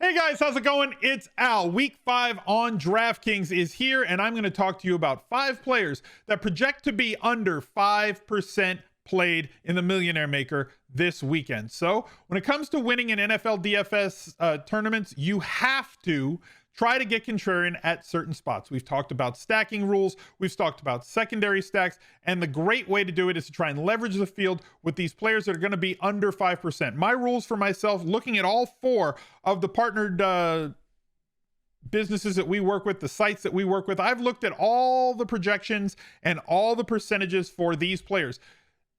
Hey guys, how's it going? It's Al. Week 5 on DraftKings is here, and I'm going to talk to you about 5 players that project to be under 5% played in the Millionaire Maker this weekend. So when it comes to winning in NFL DFS tournaments, you have to try to get contrarian at certain spots. We've talked about stacking rules. We've talked about secondary stacks. And the great way to do it is to try and leverage the field with these players that are going to be under 5%. My rules for myself, looking at all 4 of the partnered businesses that we work with, the sites that we work with, I've looked at all the projections and all the percentages for these players.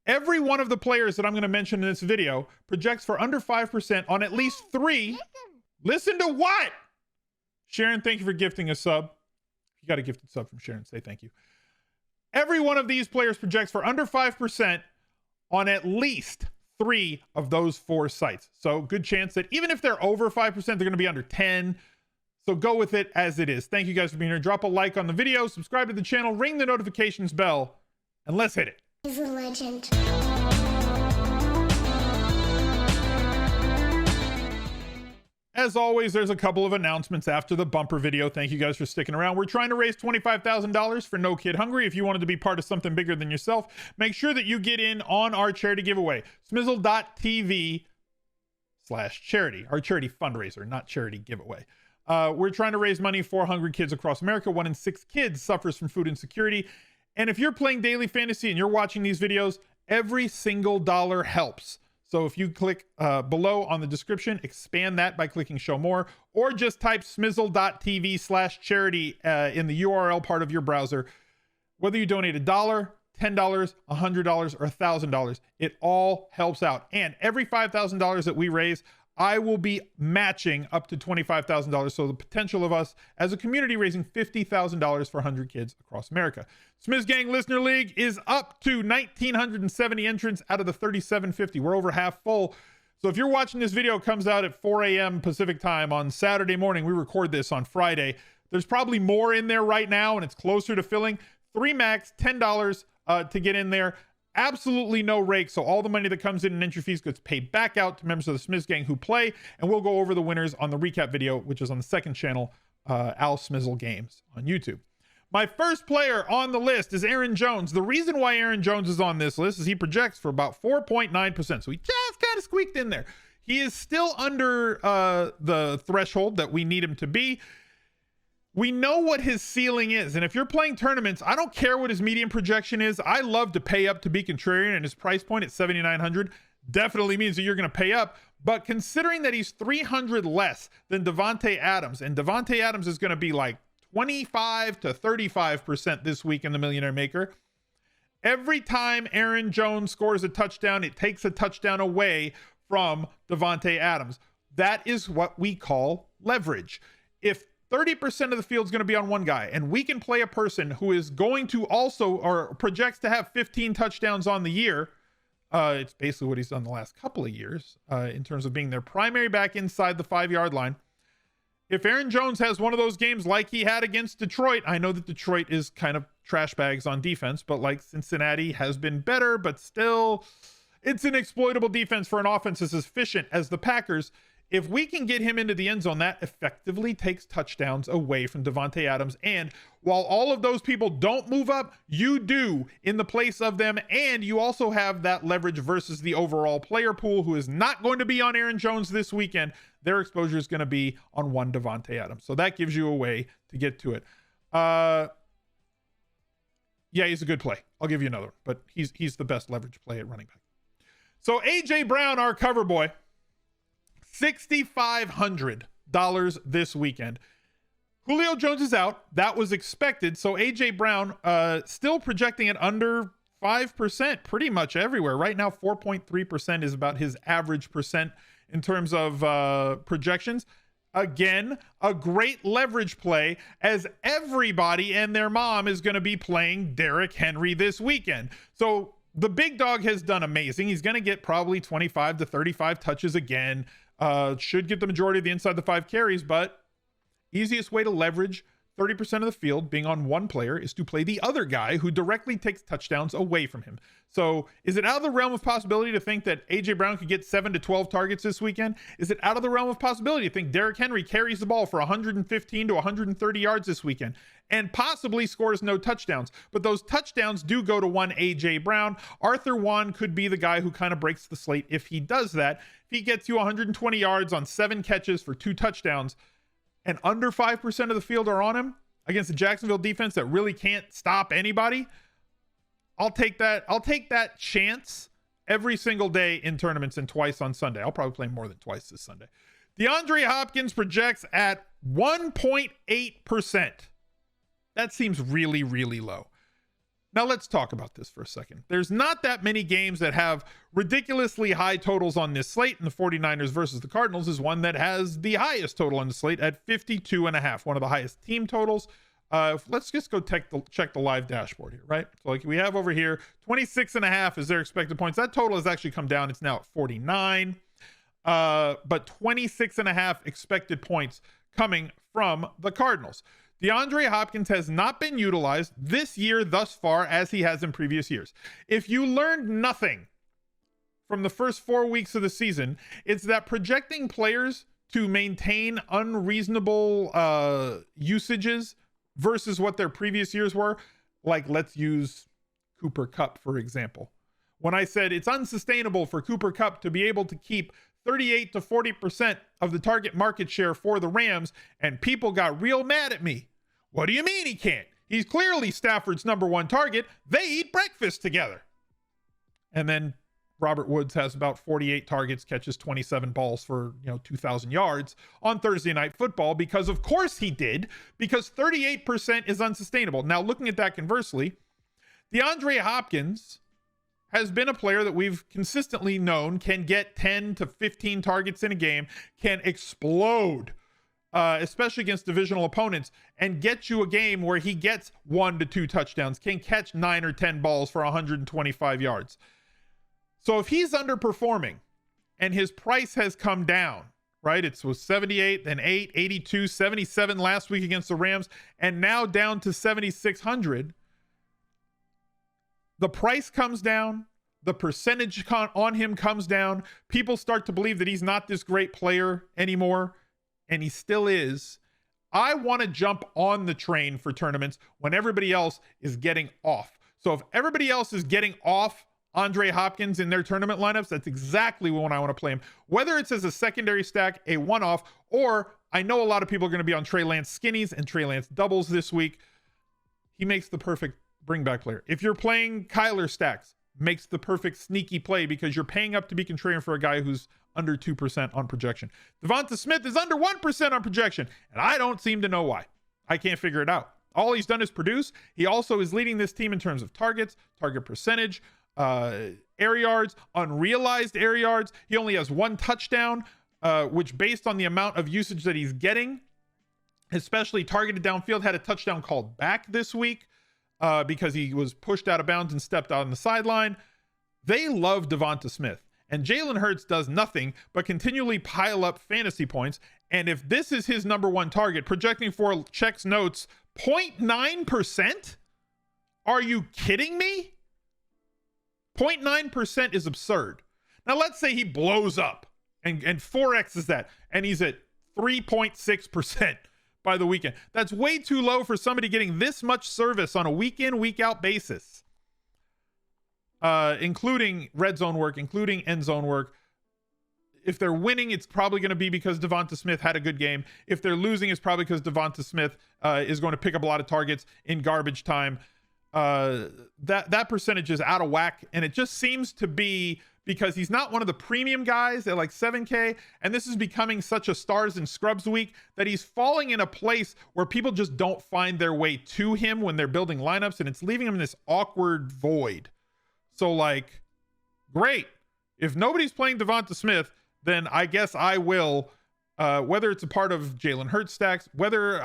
Every one of the players that I'm going to mention in this video projects for under 5% on at least 3. Listen to what? Sharon, thank you for gifting a sub. If you got a gifted sub from Sharon, say thank you. Every one of these players projects for under 5% on at least 3 of those 4 sites. So good chance that even if they're over 5%, they're going to be under 10. So go with it as it is. Thank you guys for being here. Drop a like on the video, subscribe to the channel, ring the notifications bell, and let's hit it. He's a legend. As always, there's a couple of announcements after the bumper video. Thank you guys for sticking around. We're trying to raise $25,000 for No Kid Hungry. If you wanted to be part of something bigger than yourself, make sure that you get in on our charity giveaway, smizzle.tv/charity, our charity fundraiser, not charity giveaway. We're trying to raise money for hungry kids across America. 1 in 6 kids suffers from food insecurity. And if you're playing daily fantasy and you're watching these videos, every single dollar helps. So if you click below on the description, expand that by clicking show more, or just type smizzle.tv/charity in the URL part of your browser. Whether you donate $1, $10, $100, or $1,000, it all helps out. And every $5,000 that we raise, I will be matching up to $25,000. So the potential of us as a community raising $50,000 for 100 kids across America. Smizz Gang Listener League is up to 1,970 entrants out of the 3,750. We're over half full. So if you're watching this video, it comes out at 4 a.m. Pacific time on Saturday morning. We record this on Friday. There's probably more in there right now, and it's closer to filling. 3 max, $10 to get in there. Absolutely no rake, so all the money that comes in entry fees gets paid back out to members of the Smizz Gang who play, and we'll go over the winners on the recap video, which is on the second channel, Al Smizzle Games on YouTube. My first player on the list is Aaron Jones. The reason why Aaron Jones is on this list is he projects for about 4.9%, so he just kind of squeaked in there. He is still under the threshold that we need him to be. We know what his ceiling is, and if you're playing tournaments, I don't care what his median projection is. I love to pay up to be contrarian, and his price point at $7,900 definitely means that you're going to pay up. But considering that he's 300 less than Devonta Adams, and Devonta Adams is going to be like 25 to 35% this week in the Millionaire Maker, every time Aaron Jones scores a touchdown, it takes a touchdown away from Devonta Adams. That is what we call leverage. If 30% of the field is going to be on one guy, and we can play a person who is going to also, or projects to have 15 touchdowns on the year. It's basically what he's done the last couple of years in terms of being their primary back inside the 5-yard line. If Aaron Jones has one of those games like he had against Detroit, I know that Detroit is kind of trash bags on defense, but like Cincinnati has been better, but still it's an exploitable defense for an offense as efficient as the Packers. If we can get him into the end zone, that effectively takes touchdowns away from Devonta Adams. And while all of those people don't move up, you do in the place of them. And you also have that leverage versus the overall player pool, who is not going to be on Aaron Jones this weekend. Their exposure is going to be on one Devonta Adams. So that gives you a way to get to it. Yeah, he's a good play. I'll give you another one, but he's the best leverage play at running back. So AJ Brown, our cover boy, $6,500 this weekend. Julio Jones is out. That was expected. So AJ Brown still projecting it under 5% pretty much everywhere. Right now, 4.3% is about his average percent in terms of projections. Again, a great leverage play, as everybody and their mom is going to be playing Derrick Henry this weekend. So the big dog has done amazing. He's going to get probably 25 to 35 touches again. Should get the majority of the inside the 5 carries, but easiest way to leverage 30% of the field being on one player is to play the other guy who directly takes touchdowns away from him. So is it out of the realm of possibility to think that AJ Brown could get 7 to 12 targets this weekend? Is it out of the realm of possibility to think Derrick Henry carries the ball for 115 to 130 yards this weekend and possibly scores no touchdowns? But those touchdowns do go to one AJ Brown. Arthur Juan could be the guy who kind of breaks the slate if he does that. If he gets you 120 yards on 7 catches for 2 touchdowns, and under 5% of the field are on him against the Jacksonville defense that really can't stop anybody, I'll take that. I'll take that chance every single day in tournaments and twice on Sunday. I'll probably play more than twice this Sunday. DeAndre Hopkins projects at 1.8%. That seems really, really low. Now let's talk about this for a second. There's not that many games that have ridiculously high totals on this slate, and the 49ers versus the Cardinals is one that has the highest total on the slate at 52.5, one of the highest team totals. Let's just go check the live dashboard here, right? So like we have over here, 26.5 is their expected points. That total has actually come down. It's now at 49, but 26.5 expected points coming from the Cardinals. DeAndre Hopkins has not been utilized this year thus far as he has in previous years. If you learned nothing from the first 4 weeks of the season, it's that projecting players to maintain unreasonable usages versus what their previous years were, like let's use Cooper Kupp, for example. When I said it's unsustainable for Cooper Kupp to be able to keep 38 to 40% of the target market share for the Rams, and people got real mad at me. What do you mean he can't? He's clearly Stafford's number 1 target. They eat breakfast together. And then Robert Woods has about 48 targets, catches 27 balls for 2,000 yards on Thursday Night Football, because of course he did, because 38% is unsustainable. Now looking at that conversely, DeAndre Hopkins has been a player that we've consistently known can get 10 to 15 targets in a game, can explode, especially against divisional opponents, and get you a game where he gets 1 to 2 touchdowns, can catch 9 or 10 balls for 125 yards. So if he's underperforming and his price has come down, right? It was 78, then 8, 82, 77 last week against the Rams, and now down to 7,600. The price comes down, the percentage on him comes down. People start to believe that he's not this great player anymore, and he still is. I want to jump on the train for tournaments when everybody else is getting off. So if everybody else is getting off Andre Hopkins in their tournament lineups, that's exactly when I want to play him. Whether it's as a secondary stack, a one-off, or I know a lot of people are going to be on Trey Lance skinnies and Trey Lance doubles this week. He makes the perfect bring back player. If you're playing Kyler stacks, makes the perfect sneaky play because you're paying up to be contrarian for a guy who's under 2% on projection. DeVonta Smith is under 1% on projection, and I don't seem to know why. I can't figure it out. All he's done is produce. He also is leading this team in terms of targets, target percentage, air yards, unrealized air yards. He only has 1 touchdown, which based on the amount of usage that he's getting, especially targeted downfield, had a touchdown called back this week because he was pushed out of bounds and stepped out on the sideline. They love DeVonta Smith, and Jalen Hurts does nothing but continually pile up fantasy points. And if this is his number 1 target, projecting for checks notes 0.9%, are you kidding me? 0.9% is absurd. Now let's say he blows up and 4x is that, and he's at 3.6% by the weekend. That's way too low for somebody getting this much service on a week in, week out basis, including red zone work, including end zone work. If they're winning, it's probably going to be because DeVonta Smith had a good game. If they're losing, it's probably because DeVonta Smith is going to pick up a lot of targets in garbage time. That percentage is out of whack, and it just seems to be because he's not one of the premium guys at like 7K, and this is becoming such a stars and scrubs week that he's falling in a place where people just don't find their way to him when they're building lineups, and it's leaving him in this awkward void. So like, great. If nobody's playing DeVonta Smith, then I guess I will, whether it's a part of Jalen Hurts stacks, whether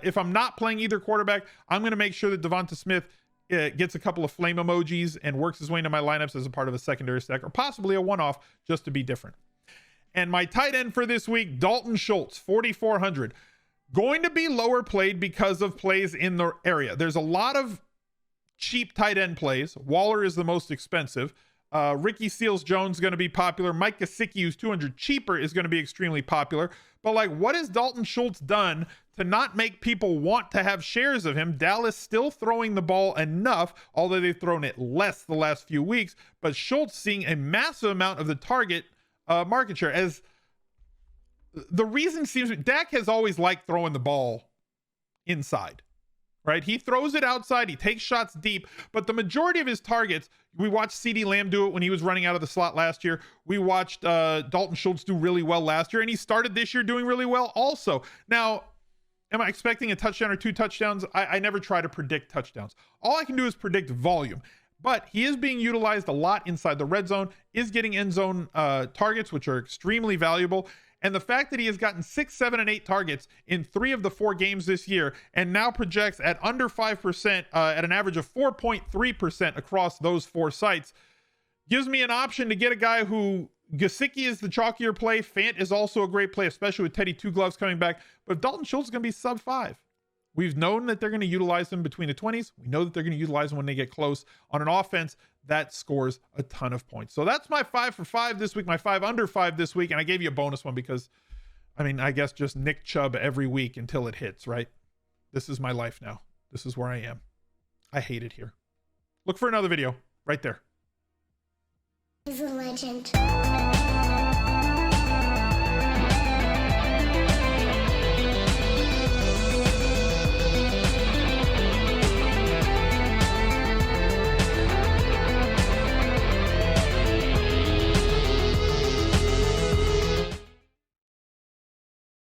if I'm not playing either quarterback, I'm going to make sure that DeVonta Smith gets a couple of flame emojis and works his way into my lineups as a part of a secondary stack, or possibly a one-off just to be different. And my tight end for this week, Dalton Schultz, 4,400. Going to be lower played because of plays in the area. There's a lot of cheap tight end plays. Waller is the most expensive. Ricky Seals-Jones is going to be popular. Mike Gesicki, who's 200 cheaper, is going to be extremely popular. But like, what has Dalton Schultz done to not make people want to have shares of him? Dallas still throwing the ball enough, although they've thrown it less the last few weeks. But Schultz seeing a massive amount of the target market share. As the reason seems, Dak has always liked throwing the ball inside, right? He throws it outside, he takes shots deep, but the majority of his targets, we watched CeeDee Lamb do it when he was running out of the slot last year. We watched Dalton Schultz do really well last year, and he started this year doing really well also. Now, am I expecting a touchdown or 2 touchdowns? I never try to predict touchdowns. All I can do is predict volume. But he is being utilized a lot inside the red zone, is getting end zone targets, which are extremely valuable. And the fact that he has gotten 6, 7, and 8 targets in 3 of the 4 games this year, and now projects at under 5% at an average of 4.3% across those 4 sites, gives me an option to get a guy who Gesicki is the chalkier play. Fant is also a great play, especially with Teddy Two Gloves coming back. But Dalton Schultz is going to be sub 5. We've known that they're going to utilize them between the 20s. We know that they're going to utilize them when they get close on an offense that scores a ton of points. So that's my 5 for 5 this week, my 5 under 5 this week. And I gave you a bonus one because, I mean, I guess just Nick Chubb every week until it hits, right? This is my life now. This is where I am. I hate it here. Look for another video right there. He's a legend.